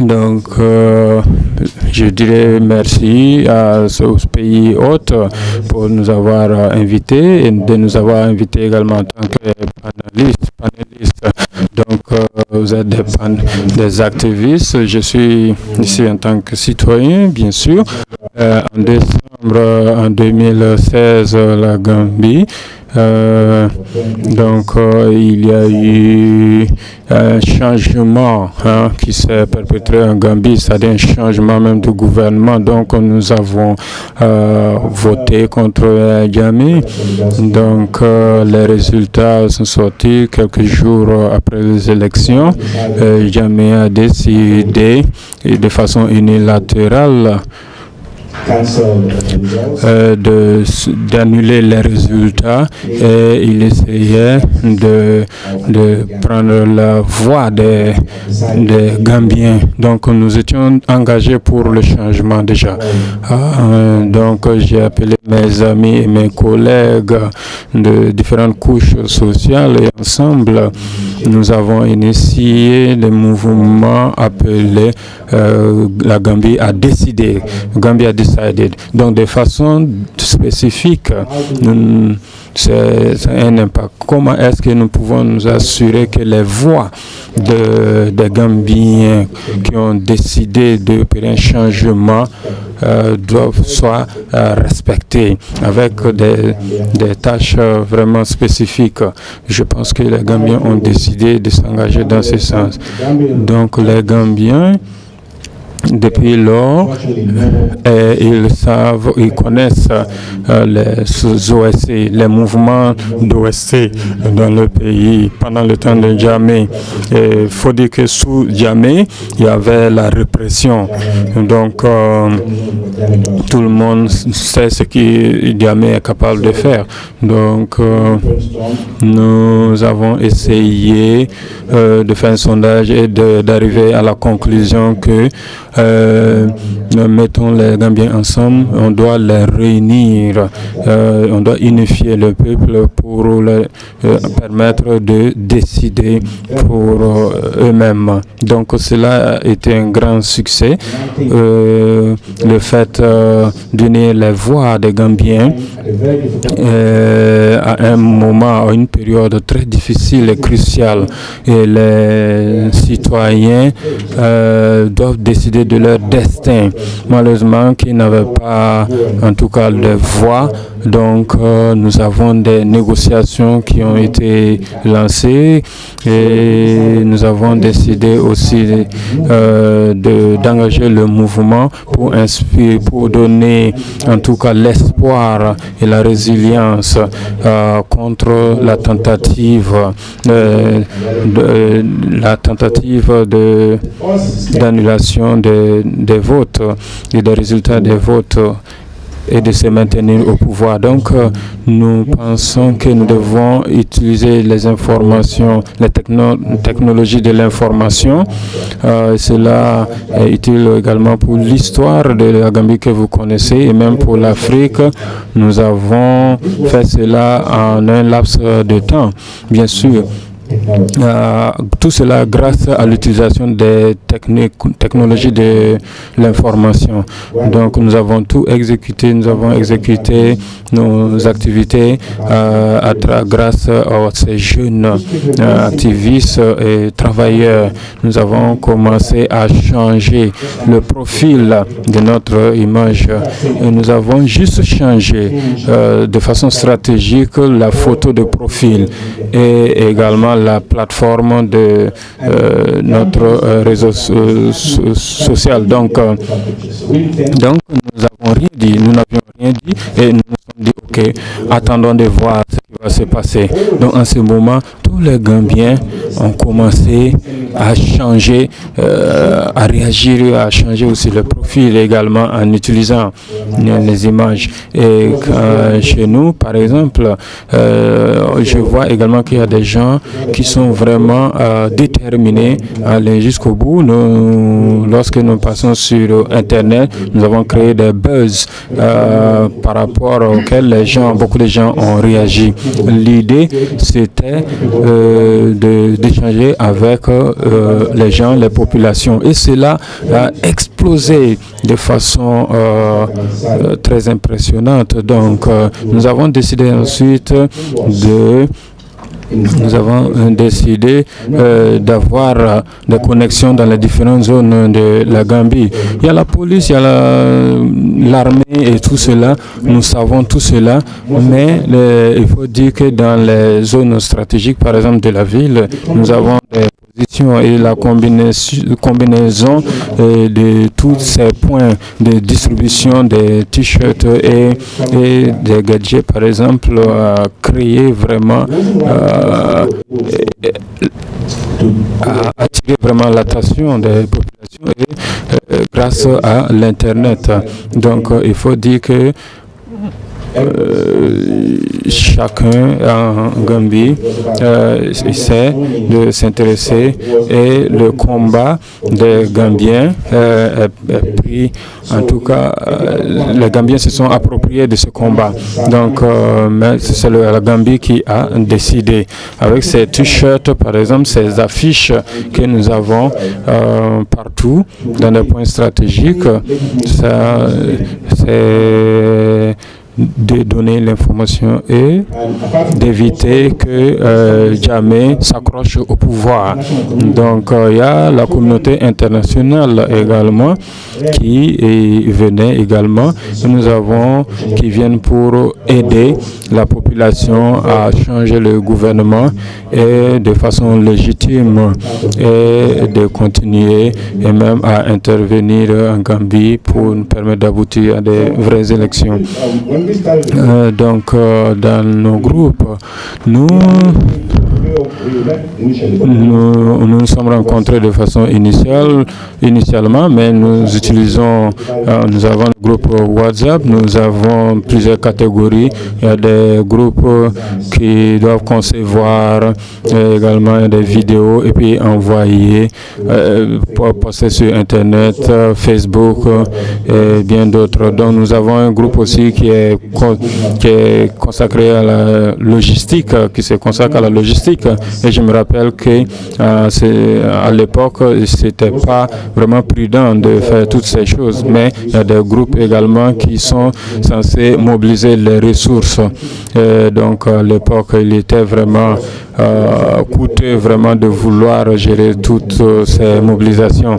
Donc, je dirais merci à ce pays hôte pour nous avoir invités et de nous avoir invités également en tant que panélistes. Donc, vous êtes des activistes. Je suis ici en tant que citoyen, bien sûr. En décembre en 2016, la Gambie. Il y a eu un changement qui s'est perpétré en Gambie, c'est-à-dire un changement même du gouvernement. Donc, nous avons voté contre Jammeh. Donc, les résultats sont sortis quelques jours après les élections. Jammeh a décidé de façon unilatérale d'annuler les résultats et il essayait de prendre la voix des Gambiens. Donc nous étions engagés pour le changement déjà. Donc j'ai appelé mes amis et mes collègues de différentes couches sociales et ensemble nous avons initié le mouvement appelé la Gambie a décidé. Gambia decided. Donc de façon spécifique, c'est un impact. Comment est-ce que nous pouvons nous assurer que les voix des Gambiens qui ont décidé d'opérer un changement doivent soit respectées avec des tâches vraiment spécifiques? Je pense que les Gambiens ont décidé de s'engager dans ce sens. Donc les Gambiens, depuis lors, ils savent, ils connaissent les OSC, les mouvements d'OSC dans le pays pendant le temps de Jammeh. Il faut dire que sous Jammeh, il y avait la répression. Donc, tout le monde sait ce que Jammeh est capable de faire. Donc, nous avons essayé de faire un sondage et d'arriver à la conclusion que mettons les Gambiens ensemble, on doit les réunir, on doit unifier le peuple pour leur permettre de décider pour eux-mêmes. Donc cela a été un grand succès. Le fait d'unir les voix des Gambiens à un moment, à une période très difficile et cruciale, et les citoyens doivent décider de leur destin. Malheureusement, qui n'avaient pas, en tout cas, de voix. Donc, nous avons des négociations qui ont été lancées et nous avons décidé aussi d'engager le mouvement pour inspirer, pour donner, en tout cas, l'espoir et la résilience contre la tentative d'annulation des votes et des résultats des votes et de se maintenir au pouvoir. Donc, nous pensons que nous devons utiliser les informations, les technologies de l'information. Cela est utile également pour l'histoire de la Gambie que vous connaissez et même pour l'Afrique. Nous avons fait cela en un laps de temps, bien sûr. Tout cela grâce à l'utilisation des technologies de l'information. Donc nous avons tout exécuté, nous avons exécuté nos activités grâce à ces jeunes activistes et travailleurs. Nous avons commencé à changer le profil de notre image et nous avons juste changé de façon stratégique la photo de profil et également la plateforme de notre réseau social. Donc nous n'avons rien dit, nous n'avions rien dit et nous nous sommes dit ok, attendons de voir ce qui va se passer. Donc en ce moment, tous les Gambiens ont commencé à changer, à réagir, à changer aussi le profil également en utilisant les images. Et chez nous, par exemple, je vois également qu'il y a des gens qui sont vraiment déterminés à aller jusqu'au bout. Lorsque nous passons sur Internet, nous avons créé des buzz par rapport auxquels beaucoup de gens ont réagi. L'idée, c'était d'échanger avec les gens, les populations. Et cela a explosé de façon très impressionnante. Donc, nous avons décidé ensuite d'avoir des connexions dans les différentes zones de la Gambie. Il y a la police, il y a l'armée et tout cela. Nous savons tout cela, mais il faut dire que dans les zones stratégiques, par exemple de la ville, nous avons des positions et la combinaison de tous ces points de distribution des t-shirts et des gadgets, par exemple, a créé vraiment à attirer vraiment l'attention des populations et grâce à l'Internet. Donc, il faut dire que chacun en Gambie essaie de s'intéresser et le combat des Gambiens est pris. En tout cas, les Gambiens se sont appropriés de ce combat. Donc, c'est la Gambie qui a décidé. Avec ces t-shirts, par exemple, ces affiches que nous avons partout dans des points stratégiques, c'est de donner l'information et d'éviter que jamais s'accroche au pouvoir. Donc il y a la communauté internationale également qui venait également. Et nous avons qui viennent pour aider la population à changer le gouvernement et de façon légitime et de continuer et même à intervenir en Gambie pour nous permettre d'aboutir à des vraies élections. Donc, dans nos groupes, nous nous sommes rencontrés de façon initialement, mais nous utilisons, nous avons un groupe WhatsApp, nous avons plusieurs catégories. Il y a des groupes qui doivent concevoir également des vidéos et puis envoyer, poster sur Internet, Facebook et bien d'autres. Donc, nous avons un groupe aussi qui est consacré à la logistique, qui se consacre à la logistique. Et je me rappelle que à l'époque, c'était pas vraiment prudent de faire toutes ces choses, mais il y a des groupes également qui sont censés mobiliser les ressources. Donc à l'époque, il était vraiment coûteux vraiment de vouloir gérer toutes ces mobilisations.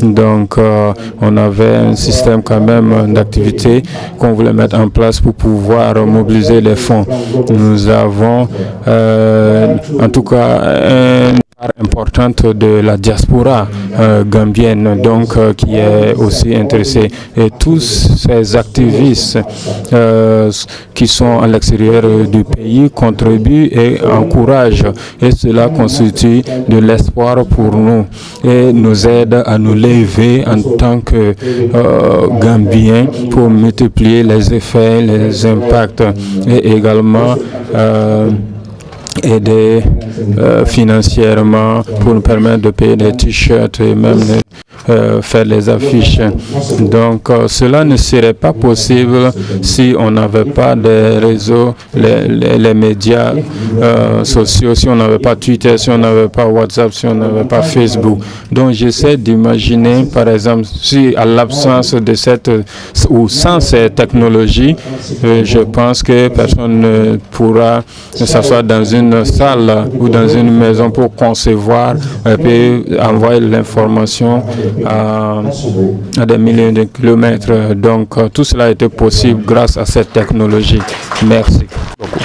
Donc on avait un système quand même d'activité qu'on voulait mettre en place pour pouvoir mobiliser les fonds. Nous avons en tout cas une part importante de la diaspora gambienne, donc qui est aussi intéressée. Et tous ces activistes qui sont à l'extérieur du pays contribuent et encouragent. Et cela constitue de l'espoir pour nous et nous aide à nous lever en tant que Gambiens pour multiplier les effets, les impacts et également aider financièrement pour nous permettre de payer des t-shirts et même faire les affiches. Donc cela ne serait pas possible si on n'avait pas des réseaux, les médias sociaux, si on n'avait pas Twitter, si on n'avait pas WhatsApp, si on n'avait pas Facebook. Donc j'essaie d'imaginer, par exemple, si à l'absence de cette ou sans ces technologies, je pense que personne ne pourra s'asseoir dans une salle ou dans une maison pour concevoir et puis envoyer l'information à des milliers de kilomètres. Donc tout cela a été possible grâce à cette technologie. Merci beaucoup.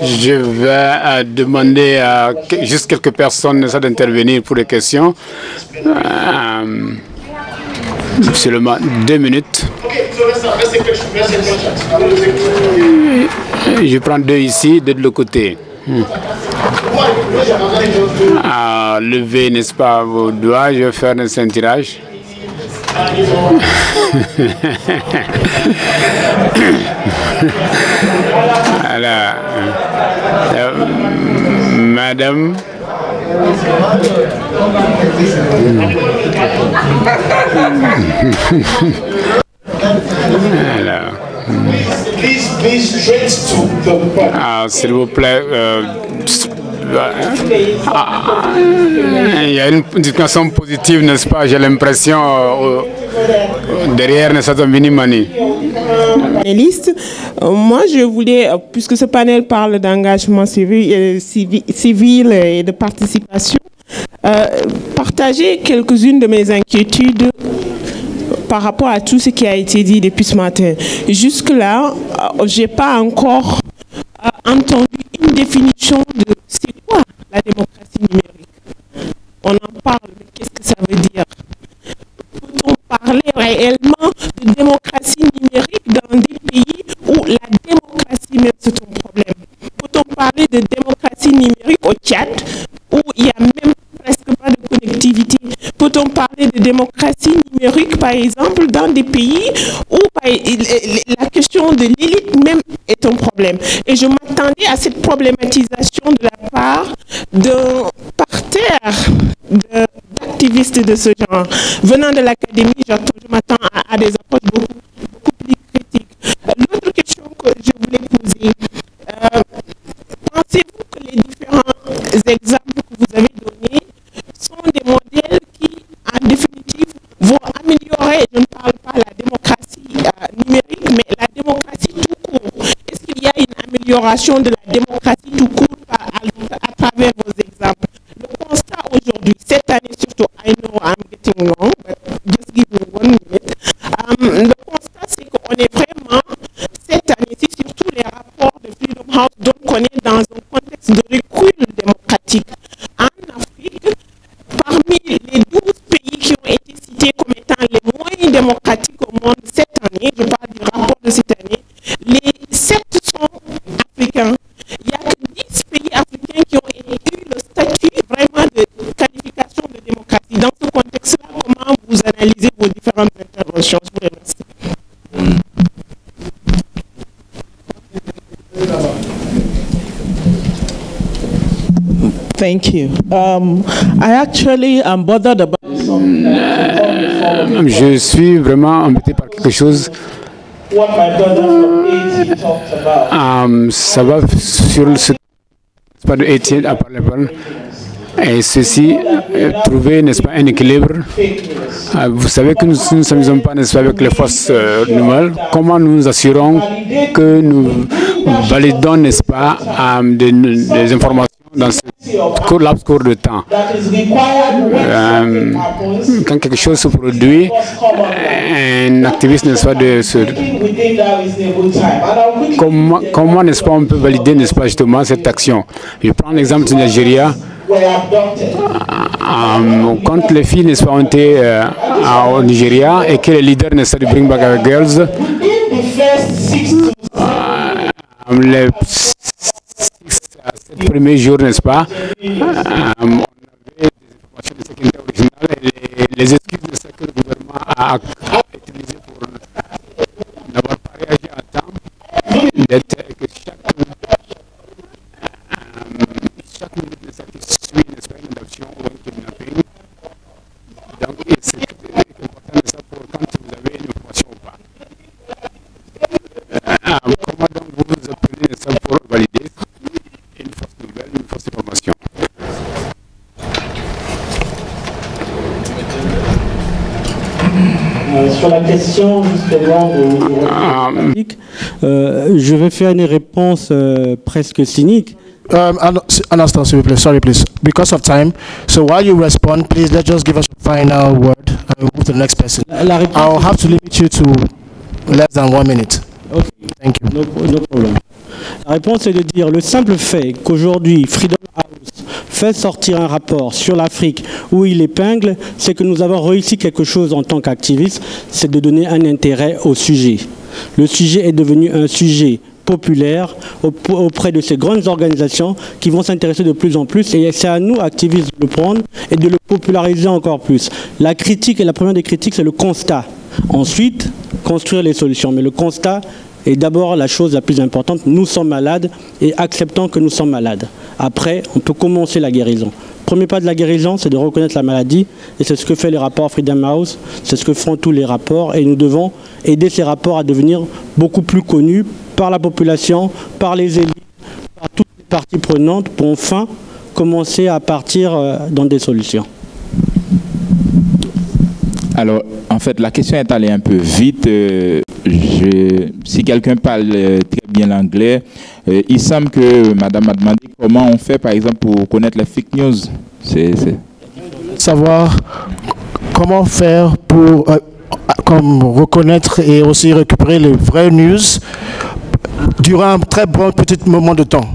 Je vais demander à juste quelques personnes d'intervenir pour les questions. Seulement 2 minutes. Je prends 2 ici, 2 de l'autre côté. Levez, n'est-ce pas, vos doigts. Je vais faire un ceinturage. Voilà. Madame. S'il vous plaît, il y a une situation positive, n'est-ce pas? J'ai l'impression derrière Nessato Minimani. Moi, je voulais, puisque ce panel parle d'engagement civil et de participation, partager quelques-unes de mes inquiétudes par rapport à tout ce qui a été dit depuis ce matin. Jusque-là, je n'ai pas encore entendu une définition de c'est quoi la démocratie numérique. On en parle, mais qu'est-ce que ça veut dire? Peut-on parler réellement de démocratie numérique dans des pays où la démocratie même c'est un problème? Peut-on parler de démocratie numérique au Tchad où il n'y a même presque pas de connectivité par exemple, dans des pays où la question de l'élite même est un problème. Et je m'attendais à cette problématisation de la part d'un parterre d'activistes de ce genre. Venant de l'académie, je m'attends à des approches beaucoup plus critiques. L'autre question que je voulais poser, pensez-vous que les différents exemples que vous avez donnés sont des modèles qui, en définitive, vont améliorer, je ne parle pas de la démocratie numérique, mais la démocratie tout court? Est-ce qu'il y a une amélioration de la démocratie tout court à travers vos exemples? Le constat aujourd'hui, cette année surtout, I know I'm getting long, but just give me 1 minute. Le constat, c'est qu'on est vraiment, cette année-ci, surtout les rapports de Freedom House, donc on est dans un contexte de recul démocratique. En Afrique, parmi les 12 pays qui ont été cités comme étant les moins démocratiques au monde cette année, je parle du rapport de cette année, les 7 sont africains. Il n'y a que 10 pays africains qui ont eu le statut vraiment de qualification de démocratie. Dans ce contexte-là, comment vous analysez vos différentes interventions? Je vous remercie. Thank you. I actually am bothered about. Je suis vraiment embêté par quelque chose. What my brother from Haiti talked about. Ça va sur ce pas de Haiti à parler. Et ceci, trouver, n'est-ce pas, un équilibre. Vous savez que nous ne sommes pas, n'est-ce pas, avec les forces nouvelles. Comment nous assurons que nous validons, n'est-ce pas, des informations dans ce court de temps. Quand quelque chose se produit, un activiste, n'est-ce pas, comment, n'est-ce pas, on peut valider, n'est-ce pas, justement, cette action. Je prends l'exemple du Nigeria. Quand les filles, n'est-ce pas, ont été au Nigeria et que les leaders, n'est-ce pas, du Bring Back Our Girls, les 7 premiers jours, n'est-ce pas, on avait des informations de sécurité originale et les excuses de ce que le gouvernement a utilisées pour n'avoir pas réagi à temps, d'être que chaque minute qui suit, n'est-ce pas, une adoption ou un kidnapping. Donc, c'est important de ça pour quand vous avez une information ou pas. Comment donc vous appelez, n'est-ce pas, pour valider une fausse nouvelle, une fausse information? Sur la question justement de je vais faire une réponse presque cynique. An instant, s'il vous plaît. Sorry, please. Because of time. So while you respond, please let's just give us a final word and we'll move to the next person. I'll have to limit you to less than 1 minute. Okay. Thank you. No problem. La réponse est de dire le simple fait qu'aujourd'hui Freedom House fait sortir un rapport sur l'Afrique où il épingle, c'est que nous avons réussi quelque chose en tant qu'activistes, c'est de donner un intérêt au sujet. Le sujet est devenu un sujet populaire auprès de ces grandes organisations qui vont s'intéresser de plus en plus et c'est à nous, activistes, de le prendre et de le populariser encore plus. La critique, et la première des critiques, c'est le constat. Ensuite, construire les solutions. Mais le constat est d'abord la chose la plus importante. Nous sommes malades et acceptons que nous sommes malades. Après, on peut commencer la guérison. Premier pas de la guérison, c'est de reconnaître la maladie et c'est ce que fait les rapports Freedom House, c'est ce que font tous les rapports et nous devons aider ces rapports à devenir beaucoup plus connus par la population, par les élites, par toutes les parties prenantes pour enfin commencer à partir dans des solutions. Alors, en fait, la question est allée un peu vite. Si quelqu'un parle très bien l'anglais, il semble que Madame a demandé comment on fait, par exemple, pour connaître les fake news. Savoir comment faire pour comme reconnaître et aussi récupérer les vraies news durant un très bon petit moment de temps.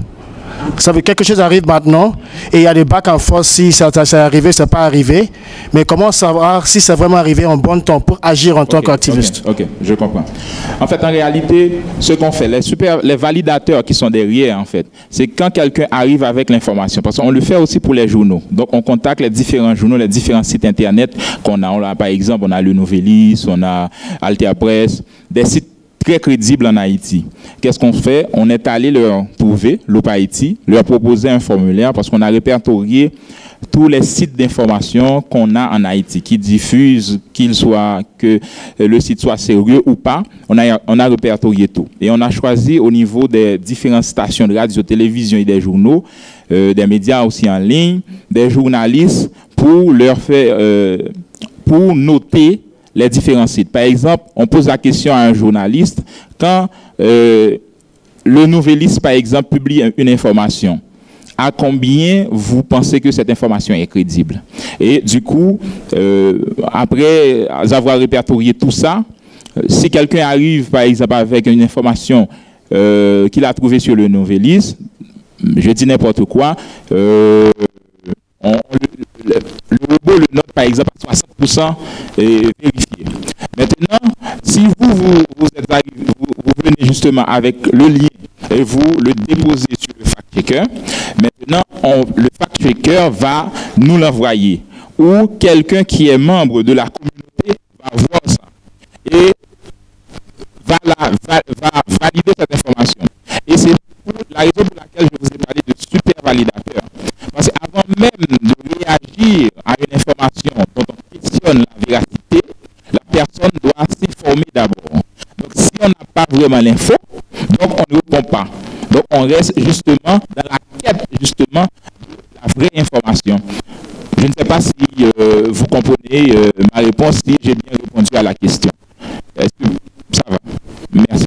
Ça veut dire quelque chose arrive maintenant et il y a des back and forth si c'est arrivé, c'est pas arrivé. Mais comment savoir si c'est vraiment arrivé en bon temps pour agir en tant qu'activiste? Ok, je comprends. En fait, en réalité, ce qu'on fait, les validateurs qui sont derrière, en fait, c'est quand quelqu'un arrive avec l'information. Parce qu'on le fait aussi pour les journaux. Donc, on contacte les différents journaux, les différents sites Internet qu'on a. Par exemple, on a Le Nouvelis, on a Altea Press, des sites très crédibles en Haïti. Qu'est-ce qu'on fait? On est allé leur trouver, l'OP Haïti, leur proposer un formulaire parce qu'on a répertorié tous les sites d'information qu'on a en Haïti qui diffusent, que le site soit sérieux ou pas. On a répertorié tout. Et on a choisi au niveau des différentes stations de radio, télévision et des journaux, des médias aussi en ligne, des journalistes pour leur faire, pour noter les différents sites. Par exemple, on pose la question à un journaliste quand le Nouvelis, par exemple, publie une information. À combien vous pensez que cette information est crédible? Et du coup, après avoir répertorié tout ça, si quelqu'un arrive, par exemple, avec une information qu'il a trouvée sur le Nouvelis, je dis n'importe quoi, le robot le note par exemple à 60% vérifié. Maintenant, si vous êtes arrivé, vous venez justement avec le lien et vous le déposez sur le fact-checker, maintenant le fact-checker va nous l'envoyer ou quelqu'un qui est membre de la communauté va voir ça et va valider cette information. Et c'est la raison pour laquelle je vous ai parlé de super validateur. Parce qu'avant même de réagir à une information dont on questionne la véracité, la personne doit s'informer d'abord. Donc si on n'a pas vraiment l'info, donc on ne répond pas. Donc on reste justement dans la quête justement de la vraie information. Je ne sais pas si vous comprenez ma réponse, si j'ai bien répondu à la question. Est-ce que ça va? Merci.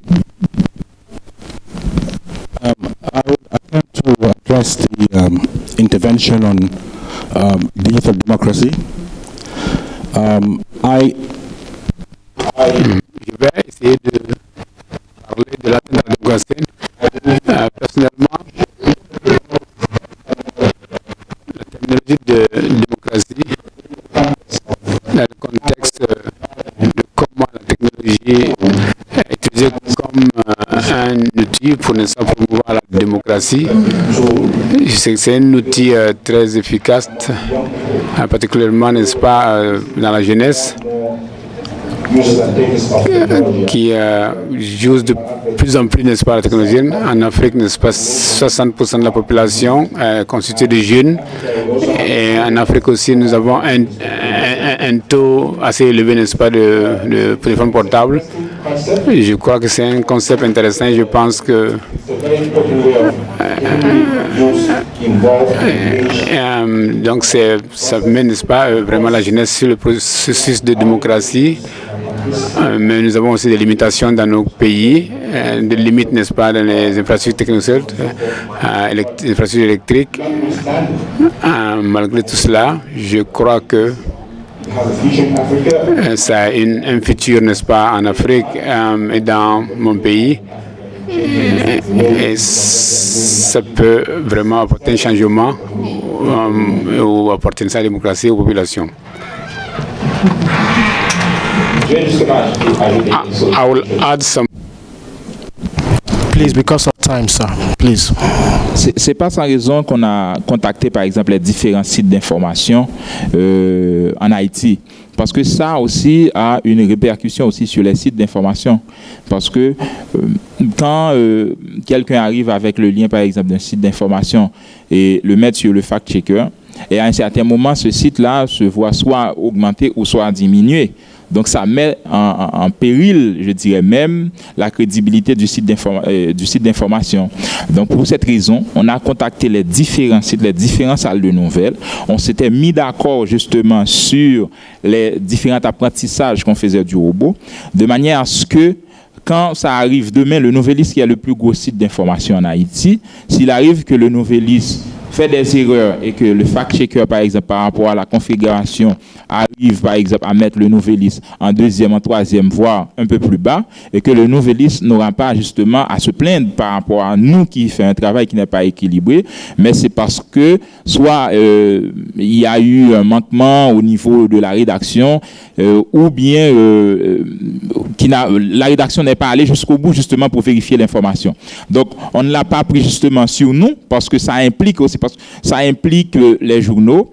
I would attempt to address the intervention on digital democracy. Je vais essayer de parler de la démocratie. Personnellement, la terminologie de démocratie, dans le contexte de comment la technologie est utilisée comme un outil pour promouvoir la démocratie, je sais que c'est un outil très efficace, particulièrement, n'est-ce pas, dans la jeunesse, qui joue de plus en plus, n'est-ce pas, la technologie. En Afrique, n'est-ce pas, 60% de la population est constituée de jeunes. Et en Afrique aussi, nous avons un taux assez élevé, n'est-ce pas, de téléphones portables. Je crois que c'est un concept intéressant. Je pense que donc ça met, n'est-ce pas, vraiment la jeunesse sur le processus de démocratie. Mais nous avons aussi des limitations dans nos pays, des limites, n'est-ce pas, dans les infrastructures techniques, les infrastructures électriques. Malgré tout cela, je crois que ça a un futur, n'est-ce pas, en Afrique et dans mon pays. Et ça peut vraiment apporter un changement ou apporter une certaine démocratie aux populations. I will add some. Please, because of time, sir. Please. C'est pas sans raison qu'on a contacté, par exemple, les différents sites d'information en Haïti. Parce que ça aussi a une répercussion aussi sur les sites d'information. Parce que quand quelqu'un arrive avec le lien, par exemple, d'un site d'information et le met sur le fact-checker, et à un certain moment, ce site-là se voit soit augmenter ou soit diminuer. Donc, ça met en péril, je dirais même, la crédibilité du site d'information. Donc, pour cette raison, on a contacté les différents sites, les différentes salles de nouvelles. On s'était mis d'accord justement sur les différents apprentissages qu'on faisait du robot, de manière à ce que, quand ça arrive demain, le Nouvelis, qui est le plus gros site d'information en Haïti, s'il arrive que le Nouvelis fait des erreurs et que le fact-checker, par exemple, par rapport à la configuration, arrive, par exemple, à mettre le nouvelliste en deuxième, en troisième, voire un peu plus bas, et que le nouvelliste n'aura pas justement à se plaindre par rapport à nous qui fait un travail qui n'est pas équilibré, mais c'est parce que soit il y a eu un manquement au niveau de la rédaction, ou bien la rédaction n'est pas allée jusqu'au bout justement pour vérifier l'information. Donc, on ne l'a pas pris justement sur nous parce que ça implique aussi, parce que ça implique les journaux.